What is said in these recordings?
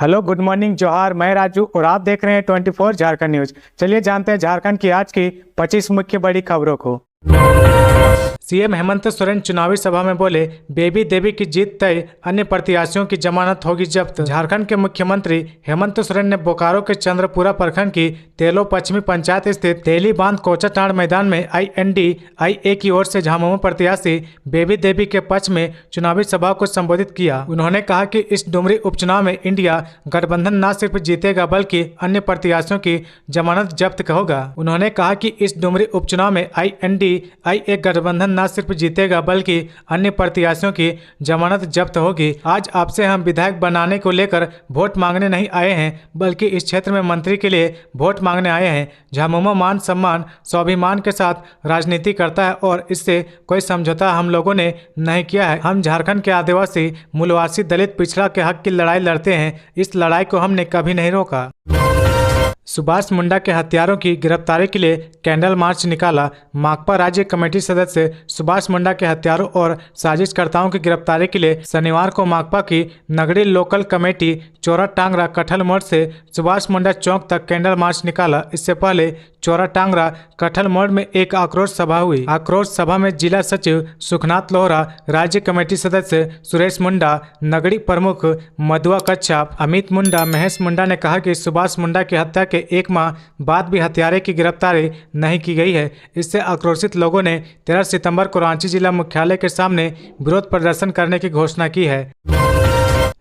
Hello, good morning, जोहार। मैं राजू और आप देख रहे हैं 24 झारखंड न्यूज। चलिए जानते हैं झारखंड की आज की 25 मुख्य बड़ी खबरों को। सीएम हेमंत सोरेन चुनावी सभा में बोले, बेबी देवी की जीत तय, अन्य प्रत्याशियों की जमानत होगी जब्त। झारखंड के मुख्यमंत्री हेमंत सोरेन ने बोकारो के चंद्रपुरा प्रखंड की तेलो पश्चिमी पंचायत स्थित तेली बांध कोचाटांड़ मैदान में INDIA की ओर से झामुमो प्रत्याशी बेबी देवी के पक्ष में चुनावी सभा को संबोधित किया। उन्होंने कहा कि इस डुमरी उपचुनाव में इंडिया गठबंधन न सिर्फ जीतेगा बल्कि अन्य प्रत्याशियों की जमानत जब्त होगा। उन्होंने कहा कि इस डुमरी उपचुनाव में INDIA गठबंधन न सिर्फ जीतेगा बल्कि अन्य प्रत्याशियों की जमानत जब्त होगी। आज आपसे हम विधायक बनाने को लेकर वोट मांगने नहीं आए हैं, बल्कि इस क्षेत्र में मंत्री के लिए वोट मांगने आए हैं। झामुमो मान सम्मान स्वाभिमान के साथ राजनीति करता है और इससे कोई समझौता हम लोगों ने नहीं किया है। हम झारखंड के आदिवासी, मूलवासी, दलित, पिछड़ा के हक की लड़ाई लड़ते हैं। इस लड़ाई को हमने कभी नहीं रोका। सुभाष मुंडा के हत्यारों की गिरफ्तारी के लिए कैंडल मार्च निकाला। माकपा राज्य कमेटी सदस्य सुभाष मुंडा के हत्यारों और साजिशकर्ताओं की गिरफ्तारी के लिए शनिवार को माकपा की नगड़ी लोकल कमेटी चौरा टांगरा कटहल मोड़ से सुभाष मुंडा चौक तक कैंडल मार्च निकाला। इससे पहले चौरा टांगरा कटहल मोड़ में एक आक्रोश सभा हुई। आक्रोश सभा में जिला सचिव सुखनाथ लोहरा, राज्य कमेटी सदस्य सुरेश मुंडा, नगड़ी प्रमुख मधुआ कच्छप, अमित मुंडा, महेश मुंडा ने कहा कि सुभाष मुंडा की हत्या के एक माह बाद भी हत्यारे की गिरफ्तारी नहीं की गई है। इससे आक्रोशित लोगों ने 13 सितंबर को रांची जिला मुख्यालय के सामने विरोध प्रदर्शन करने की घोषणा की है।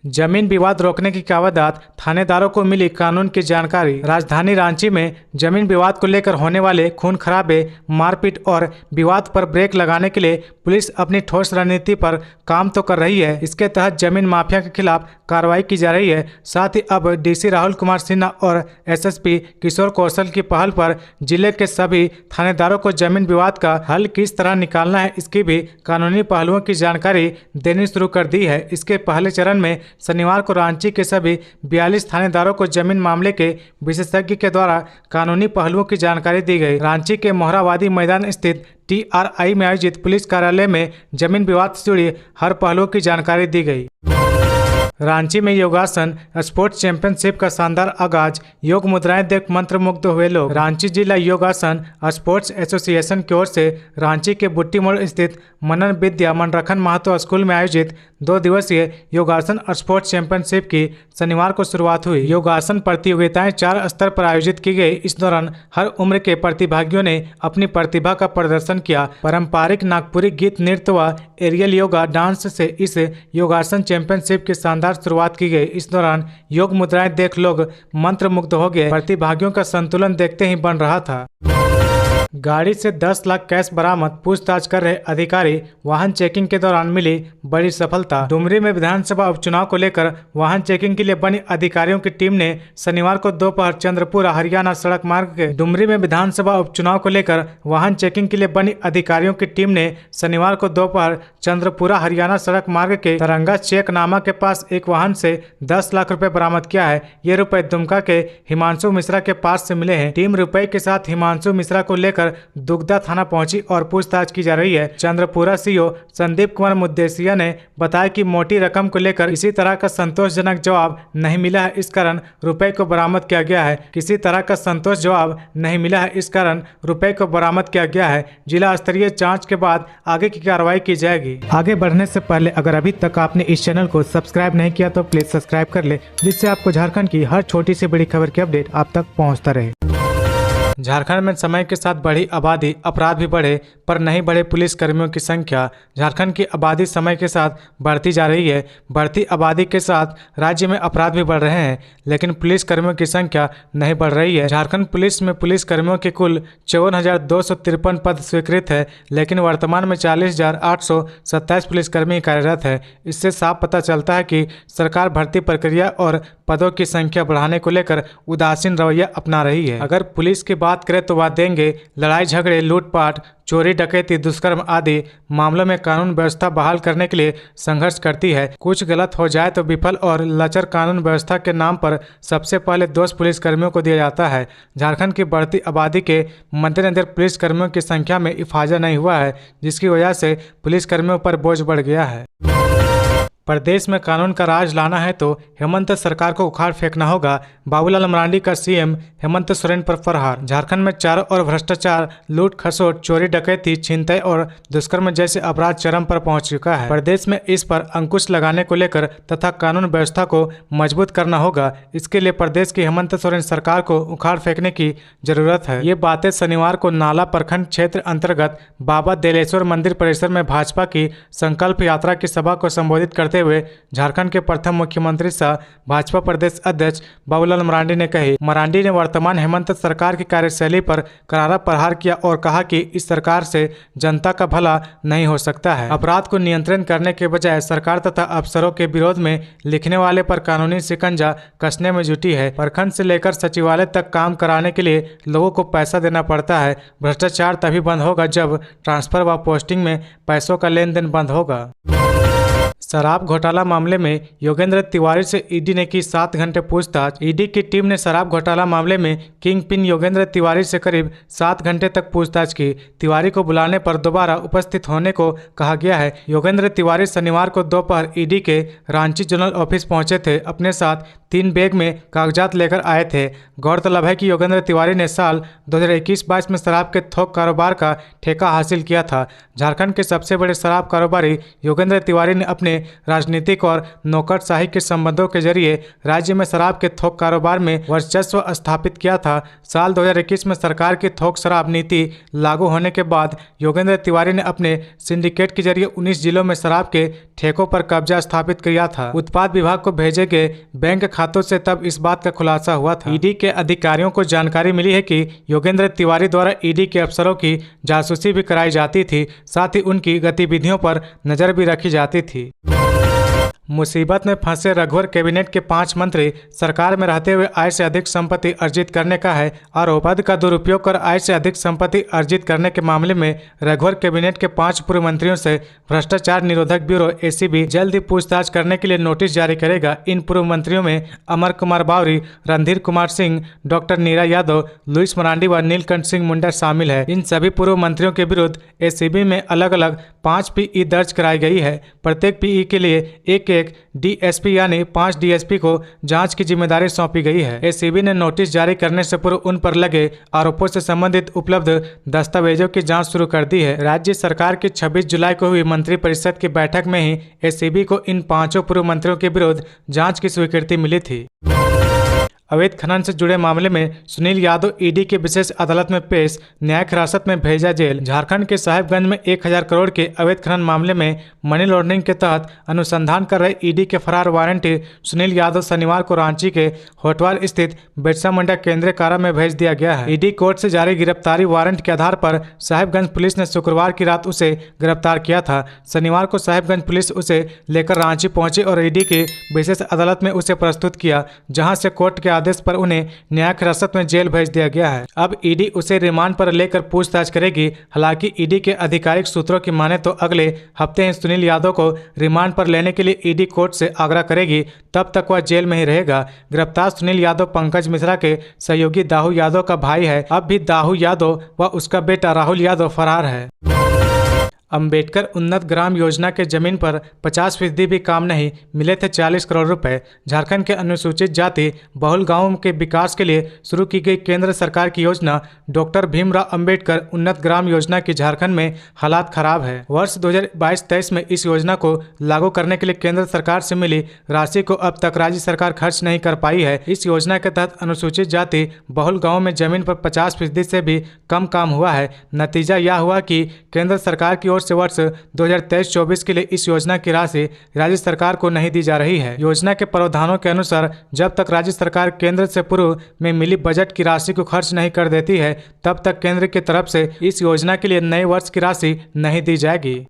जमीन विवाद रोकने की कवायद, थानेदारों को मिली कानून की जानकारी। राजधानी रांची में जमीन विवाद को लेकर होने वाले खून खराबे, मारपीट और विवाद पर ब्रेक लगाने के लिए पुलिस अपनी ठोस रणनीति पर काम तो कर रही है। इसके तहत जमीन माफिया के खिलाफ कार्रवाई की जा रही है। साथ ही अब DC राहुल कुमार सिन्हा और SSP किशोर कौशल की पहल पर जिले के सभी थानेदारों को जमीन विवाद का हल किस तरह निकालना है, इसकी भी कानूनी पहलुओं की जानकारी देनी शुरू कर दी है। इसके पहले चरण में शनिवार को रांची के सभी 42 थानेदारों को जमीन मामले के विशेषज्ञ के द्वारा कानूनी पहलुओं की जानकारी दी गई। रांची के मोहराबादी मैदान स्थित TRI में आयोजित पुलिस कार्यालय में जमीन विवाद से जुड़ी हर पहलुओं की जानकारी दी गई। रांची में योगासन स्पोर्ट्स चैंपियनशिप का शानदार आगाज, योग मुद्राएं देख मंत्रमुग्ध हुए लोग। रांची जिला योगासन स्पोर्ट्स एसोसिएशन की ओर से रांची के बुट्टी मोड़ स्थित मनन विद्या मनरखन महतो स्कूल में आयोजित 2 दिवसीय योगासन स्पोर्ट्स चैंपियनशिप की शनिवार को शुरुआत हुई। योगासन प्रतियोगिताएं 4 स्तर पर आयोजित की गई। इस दौरान हर उम्र के प्रतिभागियों ने अपनी प्रतिभा का प्रदर्शन किया। पारंपरिक नागपुरी गीत, नृत्य व एरियल योगा डांस से इस योगासन चैंपियनशिप की शानदार शुरुआत की गई। इस दौरान योग मुद्राएं देख लोग मंत्रमुग्ध हो गए। प्रतिभागियों का संतुलन देखते ही बन रहा था। गाड़ी से 10 लाख कैश बरामद, पूछताछ कर रहे अधिकारी, वाहन चेकिंग के दौरान मिली बड़ी सफलता। डुमरी में विधानसभा उपचुनाव को लेकर वाहन चेकिंग के लिए बनी अधिकारियों की टीम ने शनिवार को दोपहर चंद्रपुरा हरियाणा सड़क मार्ग के डुमरी में विधानसभा उपचुनाव को लेकर वाहन चेकिंग के लिए बनी अधिकारियों की टीम ने शनिवार को दोपहर चंद्रपुरा हरियाणा सड़क मार्ग के तरंगा चेक नामा के पास एक वाहन से 10 लाख रुपए बरामद किया है। ये रुपए दुमका के हिमांशु मिश्रा के पास से मिले हैं। टीम रुपए के साथ हिमांशु मिश्रा को लेकर दुगदा थाना पहुंची और पूछताछ की जा रही है। चंद्रपुरा CO संदीप कुमार मुद्देसिया ने बताया कि मोटी रकम को लेकर किसी तरह का संतोषजनक जवाब नहीं मिला है, इस कारण रुपए को बरामद किया गया है। किसी तरह का संतोष जवाब नहीं मिला है, इस कारण रुपए को बरामद किया गया है। जिला स्तरीय जांच के बाद आगे की कार्रवाई की जाएगी। आगे बढ़ने से पहले अगर अभी तक आपने इस चैनल को सब्सक्राइब नहीं किया तो प्लीज सब्सक्राइब कर ले, जिससे आपको झारखंड की हर छोटी से बड़ी खबर की अपडेट आप तक पहुँचता रहे। झारखंड में समय के साथ बढ़ी आबादी, अपराध भी बढ़े पर नहीं बढ़े पुलिस कर्मियों की संख्या। झारखंड की आबादी समय के साथ बढ़ती जा रही है। बढ़ती आबादी के साथ राज्य में अपराध भी बढ़ रहे हैं, लेकिन पुलिस कर्मियों की संख्या नहीं बढ़ रही है। झारखंड पुलिस में पुलिस कर्मियों के कुल 54,253 पद स्वीकृत है, लेकिन वर्तमान में 40,827 पुलिसकर्मी कार्यरत है। इससे साफ पता चलता है कि सरकार भर्ती प्रक्रिया और पदों की संख्या बढ़ाने को लेकर उदासीन रवैया अपना रही है। अगर पुलिस की बात करें तो वह देंगे लड़ाई झगड़े, लूटपाट, चोरी डकैती, दुष्कर्म आदि मामलों में कानून व्यवस्था बहाल करने के लिए संघर्ष करती है। कुछ गलत हो जाए तो विफल और लचर कानून व्यवस्था के नाम पर सबसे पहले दोष पुलिसकर्मियों को दिया जाता है। झारखंड की बढ़ती आबादी के मद्देनजर पुलिसकर्मियों की संख्या में इफाजा नहीं हुआ है, जिसकी वजह से पुलिसकर्मियों पर बोझ बढ़ गया है। प्रदेश में कानून का राज लाना है तो हेमंत सरकार को उखाड़ फेंकना होगा। बाबूलाल मरांडी का सीएम हेमंत सोरेन पर प्रहार। झारखंड में चारों ओर भ्रष्टाचार, लूट खसोट, चोरी डकैती, छिनतई और दुष्कर्म जैसे अपराध चरम पर पहुंच चुका है। प्रदेश में इस पर अंकुश लगाने को लेकर तथा कानून व्यवस्था को मजबूत करना होगा। इसके लिए प्रदेश की हेमंत सोरेन सरकार को उखाड़ फेंकने की जरूरत है। ये बातें शनिवार को नाला प्रखंड क्षेत्र अंतर्गत बाबा देलेश्वर मंदिर परिसर में भाजपा की संकल्प यात्रा की सभा को संबोधित करते हुए झारखंड के प्रथम मुख्यमंत्री सह भाजपा प्रदेश अध्यक्ष बाबूलाल मरांडी ने कही। मरांडी ने वर्तमान हेमंत सरकार की कार्यशैली पर करारा प्रहार किया और कहा कि इस सरकार से जनता का भला नहीं हो सकता है। अपराध को नियंत्रण करने के बजाय सरकार तथा अफसरों के विरोध में लिखने वाले पर कानूनी शिकंजा कसने में जुटी है। प्रखंड से लेकर सचिवालय तक काम कराने के लिए लोगों को पैसा देना पड़ता है। भ्रष्टाचार तभी बंद होगा जब ट्रांसफर व पोस्टिंग में पैसों का लेन देन बंद होगा। शराब घोटाला मामले में योगेंद्र तिवारी से ईडी ने की 7 घंटे पूछताछ। ईडी की टीम ने शराब घोटाला मामले में किंग पिन योगेंद्र तिवारी से करीब 7 घंटे तक पूछताछ की। तिवारी को बुलाने पर दोबारा उपस्थित होने को कहा गया है। योगेंद्र तिवारी शनिवार को दोपहर ईडी के रांची जोनल ऑफिस पहुंचे थे। अपने साथ 3 बैग में कागजात लेकर आए थे। गौरतलब है कि योगेंद्र तिवारी ने साल 2021-22 में शराब के थोक कारोबार का ठेका हासिल किया था। झारखंड के सबसे बड़े शराब कारोबारी योगेंद्र तिवारी ने अपने राजनीतिक और नौकरशाही के संबंधों के जरिए राज्य में शराब के थोक कारोबार में वर्चस्व स्थापित किया था। साल 2021 में सरकार की थोक शराब नीति लागू होने के बाद योगेंद्र तिवारी ने अपने सिंडिकेट के जरिए 19 जिलों में शराब के ठेकों पर कब्जा स्थापित किया था। उत्पाद विभाग को भेजे गए बैंक खातों से तब इस बात का खुलासा हुआ था। ईडी के अधिकारियों को जानकारी मिली है कि योगेंद्र तिवारी द्वारा ईडी के अफसरों की जासूसी भी कराई जाती थी, साथ ही उनकी गतिविधियों पर नजर भी रखी जाती थी। मुसीबत में फंसे रघुवर कैबिनेट के 5 मंत्री। सरकार में रहते हुए आय से अधिक संपत्ति अर्जित करने का है आरोप। पद का दुरुपयोग कर आय से अधिक संपत्ति अर्जित करने के मामले में रघुवर कैबिनेट के 5 पूर्व मंत्रियों से भ्रष्टाचार निरोधक ब्यूरो एसीबी जल्द ही पूछताछ करने के लिए नोटिस जारी करेगा। इन पूर्व मंत्रियों में अमर कुमार बावरी, रणधीर कुमार सिंह, डॉक्टर नीरा यादव, लुइस मरांडी व नीलकंठ सिंह मुंडा शामिल है। इन सभी पूर्व मंत्रियों के विरुद्ध एसीबी में अलग अलग 5 पीई दर्ज कराई गई है। प्रत्येक पीई के लिए एक डीएसपी यानी 5 डीएसपी को जांच की जिम्मेदारी सौंपी गई है। एसीबी ने नोटिस जारी करने से पूर्व उन पर लगे आरोपों से संबंधित उपलब्ध दस्तावेजों की जांच शुरू कर दी है। राज्य सरकार की 26 जुलाई को हुई मंत्रिपरिषद की बैठक में ही एसीबी को इन 5 पूर्व मंत्रियों के विरुद्ध जांच की स्वीकृति मिली थी। अवैध खनन से जुड़े मामले में सुनील यादव ईडी की विशेष अदालत में पेश, न्यायिक हिरासत में भेजा जेल। झारखंड के साहिबगंज में 1000 करोड़ के अवैध खनन मामले में मनी लॉन्ड्रिंग के तहत अनुसंधान कर रहे ईडी के फरार वारंटी सुनील यादव शनिवार को रांची के होटवार स्थित बिरसा मुंडा केंद्रीय कारा में भेज दिया गया है। ईडी कोर्ट से जारी गिरफ्तारी वारंट के आधार पर साहिबगंज पुलिस ने शुक्रवार की रात उसे गिरफ्तार किया था। शनिवार को साहिबगंज पुलिस उसे लेकर रांची पहुंची और ईडी की विशेष अदालत में उसे प्रस्तुत किया, जहां से कोर्ट के आदेश पर उन्हें न्यायिक हिरासत में जेल भेज दिया गया है। अब ईडी उसे रिमांड पर लेकर पूछताछ करेगी। हालांकि ईडी के आधिकारिक सूत्रों की माने तो अगले हफ्ते ही सुनील यादव को रिमांड पर लेने के लिए ईडी कोर्ट से आग्रह करेगी, तब तक वह जेल में ही रहेगा। गिरफ्तार सुनील यादव पंकज मिश्रा के सहयोगी दाऊ यादव का भाई है। अब भी दाऊ यादव व उसका बेटा राहुल यादव फरार है। अंबेडकर उन्नत ग्राम योजना के जमीन पर 50% भी काम नहीं, मिले थे 40 करोड़ रुपए। झारखंड के अनुसूचित जाति बहुल गांवों के विकास के लिए शुरू की गई केंद्र सरकार की योजना डॉक्टर भीमराव अंबेडकर उन्नत ग्राम योजना की झारखंड में हालात खराब है। वर्ष 2022-23 में इस योजना को लागू करने के लिए केंद्र सरकार से मिली राशि को अब तक राज्य सरकार खर्च नहीं कर पाई है। इस योजना के तहत अनुसूचित जाति बहुल गाँव में जमीन पर 50% से भी कम काम हुआ है। नतीजा यह हुआ कि केंद्र सरकार की से वर्ष 2023-24 के लिए इस योजना की राशि राज्य सरकार को नहीं दी जा रही है। योजना के प्रावधानों के अनुसार जब तक राज्य सरकार केंद्र से पूर्व में मिली बजट की राशि को खर्च नहीं कर देती है, तब तक केंद्र की तरफ से इस योजना के लिए नए वर्ष की राशि नहीं दी जाएगी।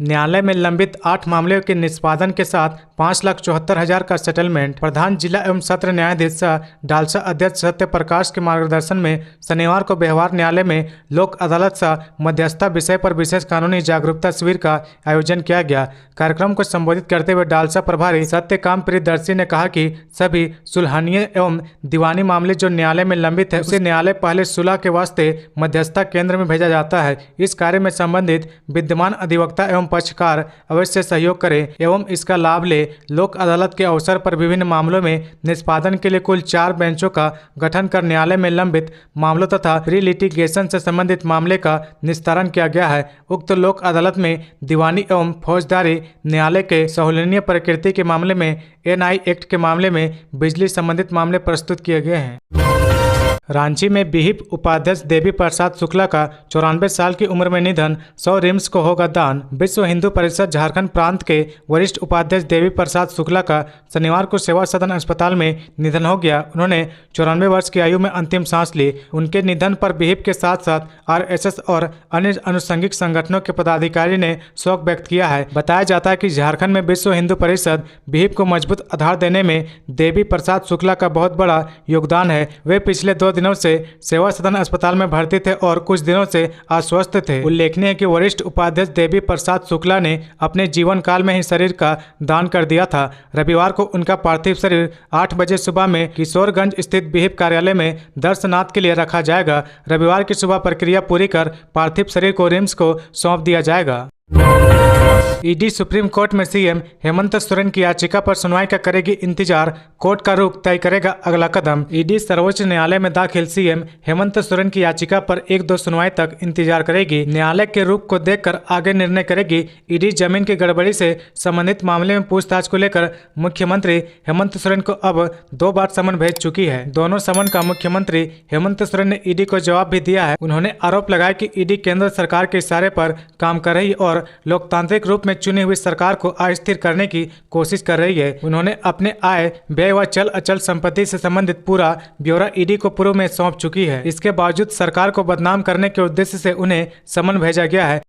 न्यायालय में लंबित 8 मामलों के निष्पादन के साथ 5,74,000 का सेटलमेंट। प्रधान जिला एवं सत्र न्यायाधीश सह डालसा अध्यक्ष सत्य प्रकाश के मार्गदर्शन में शनिवार को व्यवहार न्यायालय में लोक अदालत सह मध्यस्थता विषय पर विशेष कानूनी जागरूकता शिविर का आयोजन किया गया। कार्यक्रम को संबोधित करते हुए डालसा प्रभारी सत्यकाम प्रियदर्शी ने कहा कि सभी सुलहनीय एवं दीवानी मामले जो न्यायालय में लंबित है, उसे न्यायालय पहले सुलह के वास्ते मध्यस्थता केंद्र में भेजा जाता है। इस कार्य में संबंधित विद्यमान अधिवक्ता एवं पक्षकार अवश्य सहयोग करें एवं इसका लाभ ले। लोक अदालत के अवसर पर विभिन्न मामलों में निष्पादन के लिए कुल 4 बेंचों का गठन कर न्यायालय में लंबित मामलों तथा प्री लिटिगेशन से संबंधित मामले का निस्तारण किया गया है। उक्त लोक अदालत में दीवानी एवं फौजदारी न्यायालय के सहूलनीय प्रकृति के मामले में एनआई एक्ट के मामले में बिजली संबंधित मामले प्रस्तुत किए गए हैं। रांची में विहिप उपाध्यक्ष देवी प्रसाद शुक्ला का 94 साल की उम्र में निधन, 100 रिम्स को होगा दान। विश्व हिंदू परिषद झारखंड प्रांत के वरिष्ठ उपाध्यक्ष देवी प्रसाद शुक्ला का शनिवार को सेवा सदन अस्पताल में निधन हो गया। उन्होंने 94 वर्ष की आयु में अंतिम सांस ली। उनके निधन पर विहिप के साथ साथ आरएसएस और अन्य अनुषंगिक संगठनों के पदाधिकारी ने शोक व्यक्त किया है। बताया जाता है कि झारखंड में विश्व हिंदू परिषद विहिप को मजबूत आधार देने में देवी प्रसाद शुक्ला का बहुत बड़ा योगदान है। वे पिछले 2 दिनों से सेवा सदन अस्पताल में भर्ती थे और कुछ दिनों से अस्वस्थ थे। उल्लेखनीय है कि वरिष्ठ उपाध्यक्ष देवी प्रसाद शुक्ला ने अपने जीवन काल में ही शरीर का दान कर दिया था। रविवार को उनका पार्थिव शरीर 8 बजे सुबह में किशोरगंज स्थित विहिप कार्यालय में दर्शनार्थ के लिए रखा जाएगा। रविवार की सुबह प्रक्रिया पूरी कर पार्थिव शरीर को रिम्स को सौंप दिया जाएगा। ईडी सुप्रीम कोर्ट में सीएम हेमंत सोरेन की याचिका पर सुनवाई का करेगी इंतजार, कोर्ट का रुख तय करेगा अगला कदम। ईडी सर्वोच्च न्यायालय में दाखिल सीएम हेमंत सोरेन की याचिका पर 1-2 सुनवाई तक इंतजार करेगी। न्यायालय के रुख को देखकर आगे निर्णय करेगी। ईडी जमीन की गड़बड़ी से संबंधित मामले में पूछताछ को लेकर मुख्यमंत्री हेमंत सोरेन को अब 2 बार समन भेज चुकी है। दोनों समन का मुख्यमंत्री हेमंत सोरेन ने ईडी को जवाब भी दिया है। उन्होंने आरोप लगाया कि ईडी केंद्र सरकार के इशारे पर काम कर रही और लोकतांत्रिक रूप में चुनी हुई सरकार को अस्थिर करने की कोशिश कर रही है। उन्होंने अपने आय व्यय व चल अचल संपत्ति से संबंधित पूरा ब्यौरा ईडी को पूर्व में सौंप चुकी है। इसके बावजूद सरकार को बदनाम करने के उद्देश्य से उन्हें समन भेजा गया है।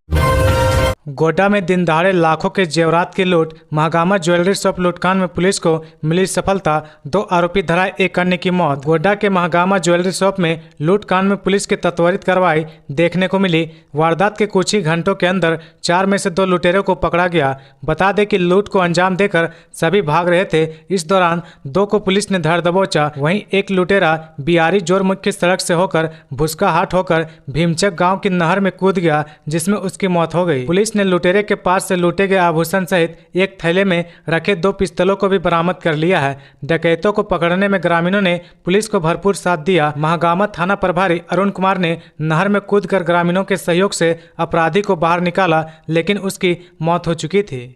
गोड्डा में दिन दहाड़े लाखों के जेवरात की लूट, महागामा ज्वेलरी शॉप लूटकांड में पुलिस को मिली सफलता, 2 आरोपी धराए, 1 अन्य की मौत। गोड्डा के महागामा ज्वेलरी शॉप में लूटकांड में पुलिस की त्वरित कार्रवाई देखने को मिली। वारदात के कुछ ही घंटों के अंदर 4 में से 2 लुटेरों को पकड़ा गया। बता दें कि लूट को अंजाम देकर सभी भाग रहे थे। इस दौरान 2 को पुलिस ने धर दबोचा। वहीं एक लुटेरा बिहारी जोर मुख्य सड़क से होकर भुसका हाट होकर भीमचक गाँव की नहर में कूद गया, जिसमें उसकी मौत हो गई। पुलिस ने लुटेरे के पास से लूटे गए आभूषण सहित एक थैले में रखे 2 पिस्तौलों को भी बरामद कर लिया है। डकैतों को पकड़ने में ग्रामीणों ने पुलिस को भरपूर साथ दिया। महागामा थाना प्रभारी अरुण कुमार ने नहर में कूदकर ग्रामीणों के सहयोग से अपराधी को बाहर निकाला, लेकिन उसकी मौत हो चुकी थी।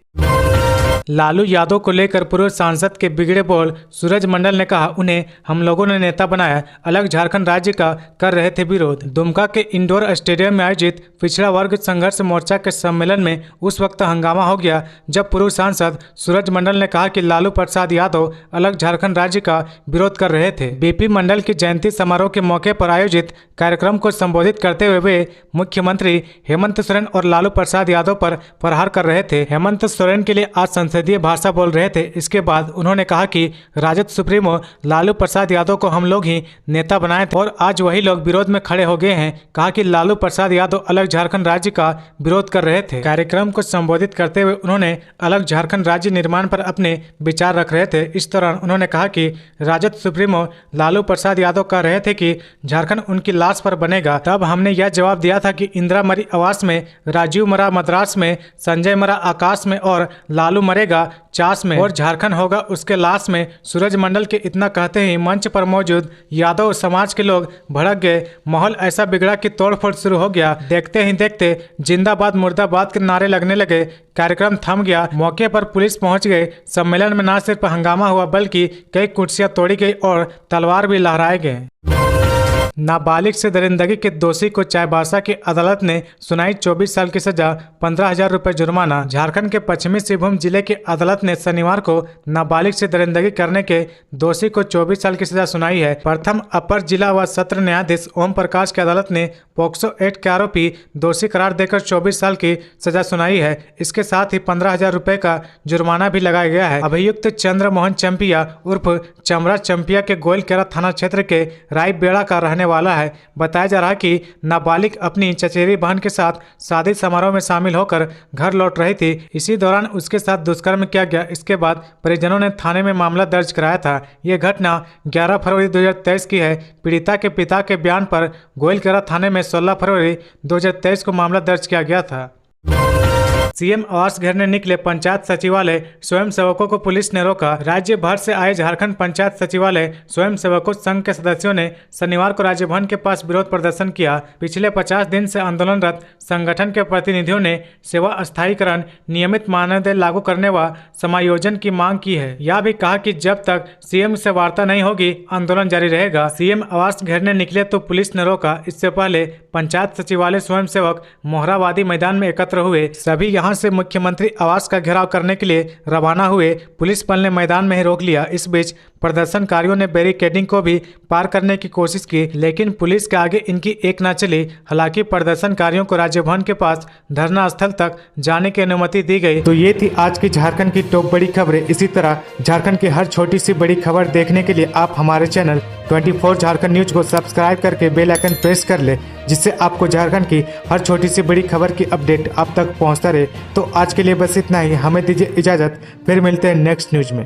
लालू यादव को लेकर पूर्व सांसद के बिगड़े बोल, सूरज मंडल ने कहा, उन्हें हम लोगों ने नेता बनाया, अलग झारखंड राज्य का कर रहे थे विरोध। दुमका के इंडोर स्टेडियम में आयोजित पिछड़ा वर्ग संघर्ष मोर्चा के सम्मेलन में उस वक्त हंगामा हो गया जब पूर्व सांसद सूरज मंडल ने कहा कि लालू प्रसाद यादव अलग झारखंड राज्य का विरोध कर रहे थे। बीपी मंडल की जयंती समारोह के मौके पर आयोजित कार्यक्रम को संबोधित करते हुए वे मुख्यमंत्री हेमंत सोरेन और लालू प्रसाद यादव पर प्रहार कर रहे थे। हेमंत सोरेन के लिए आज संसदीय भाषा बोल रहे थे। इसके बाद उन्होंने कहा कि राजद सुप्रीमो लालू प्रसाद यादव को हम लोग ही नेता बनाए थे और आज वही लोग विरोध में खड़े हो गए हैं। कहा कि लालू प्रसाद यादव अलग झारखंड राज्य का विरोध कर रहे थे। कार्यक्रम को संबोधित करते हुए उन्होंने अलग झारखंड राज्य निर्माण पर अपने विचार रख रहे थे। इस दौरान उन्होंने कहा कि राजद सुप्रीमो लालू प्रसाद यादव कह रहे थे कि झारखंड उनकी लाश पर बनेगा। तब हमने यह जवाब दिया था कि इंदिरा मरी आवास में, राजीव मरा मद्रास में, संजय मरा आकाश में और लालू मरेगा चास में और झारखंड होगा उसके लाश में। सूरज मंडल के इतना कहते ही मंच पर मौजूद यादव समाज के लोग भड़क गए। माहौल ऐसा बिगड़ा कि तोड़फोड़ शुरू हो गया। देखते ही देखते जिंदाबाद मुर्दाबाद के नारे लगने लगे। कार्यक्रम थम गया। मौके पर पुलिस पहुंच गए। सम्मेलन में न सिर्फ हंगामा हुआ बल्कि कई कुर्सियां तोड़ी गई और तलवार भी लहराए गए। नाबालिग से दरिंदगी के दोषी को चाईबासा की अदालत ने सुनाई 24 साल की सजा, 15,000 रुपये जुर्माना। झारखंड के पश्चिमी सिंहभूम जिले की अदालत ने शनिवार को नाबालिग से दरिंदगी करने के दोषी को 24 साल की सजा सुनाई है। प्रथम अपर जिला व सत्र न्यायाधीश ओम प्रकाश की अदालत ने पोक्सो एक्ट के आरोपी दोषी करार देकर 24 साल की सजा सुनाई है। इसके साथ ही 15,000 रुपये का जुर्माना भी लगाया गया है। अभियुक्त चंद्र मोहन चंपिया उर्फ चमरा चंपिया के गोइलकेरा थाना क्षेत्र के रायबेड़ा का रहने वाला है। बताया जा रहा है कि नाबालिग अपनी चचेरी बहन के साथ शादी समारोह में शामिल होकर घर लौट रही थी। इसी दौरान उसके साथ दुष्कर्म किया गया। इसके बाद परिजनों ने थाने में मामला दर्ज कराया था। यह घटना 11 फरवरी 2023 की है। पीड़िता के पिता के बयान पर गोइलकेरा थाने में 16 फरवरी 2023 को मामला दर्ज किया गया था। सीएम आवास घेरने निकले पंचायत सचिवालय स्वयं सेवकों को पुलिस ने रोका। राज्य भर से आए झारखंड पंचायत सचिवालय स्वयं सेवकों संघ के सदस्यों ने शनिवार को राजभवन के पास विरोध प्रदर्शन किया। पिछले 50 दिन से आंदोलनरत संगठन के प्रतिनिधियों ने सेवा स्थायीकरण, नियमित मानदेय लागू करने व समायोजन की मांग की है। यह भी कहा कि जब तक सीएम से वार्ता नहीं होगी आंदोलन जारी रहेगा। सीएम आवास घेरने निकले तो पुलिस ने रोका। इससे पहले पंचायत सचिवालय स्वयं सेवक मोहराबादी मैदान में एकत्र हुए। सभी यहां से मुख्यमंत्री आवास का घेराव करने के लिए रवाना हुए। पुलिस बल ने मैदान में ही रोक लिया। इस बीच प्रदर्शनकारियों ने बैरिकेडिंग को भी पार करने की कोशिश की, लेकिन पुलिस के आगे इनकी एक न चली। हालांकि प्रदर्शनकारियों को राजभवन के पास धरना स्थल तक जाने की अनुमति दी गई। तो ये थी आज की झारखंड की टॉप बड़ी खबरें। इसी तरह झारखंड की हर छोटी सी बड़ी खबर देखने के लिए आप हमारे चैनल 24 झारखंड न्यूज को सब्सक्राइब करके बेल आइकन प्रेस कर ले, जिससे आपको झारखंड की हर छोटी सी बड़ी खबर की अपडेट आप तक पहुंचता रहे। तो आज के लिए बस इतना ही। हमें दीजिए इजाजत, फिर मिलते हैं नेक्स्ट न्यूज में।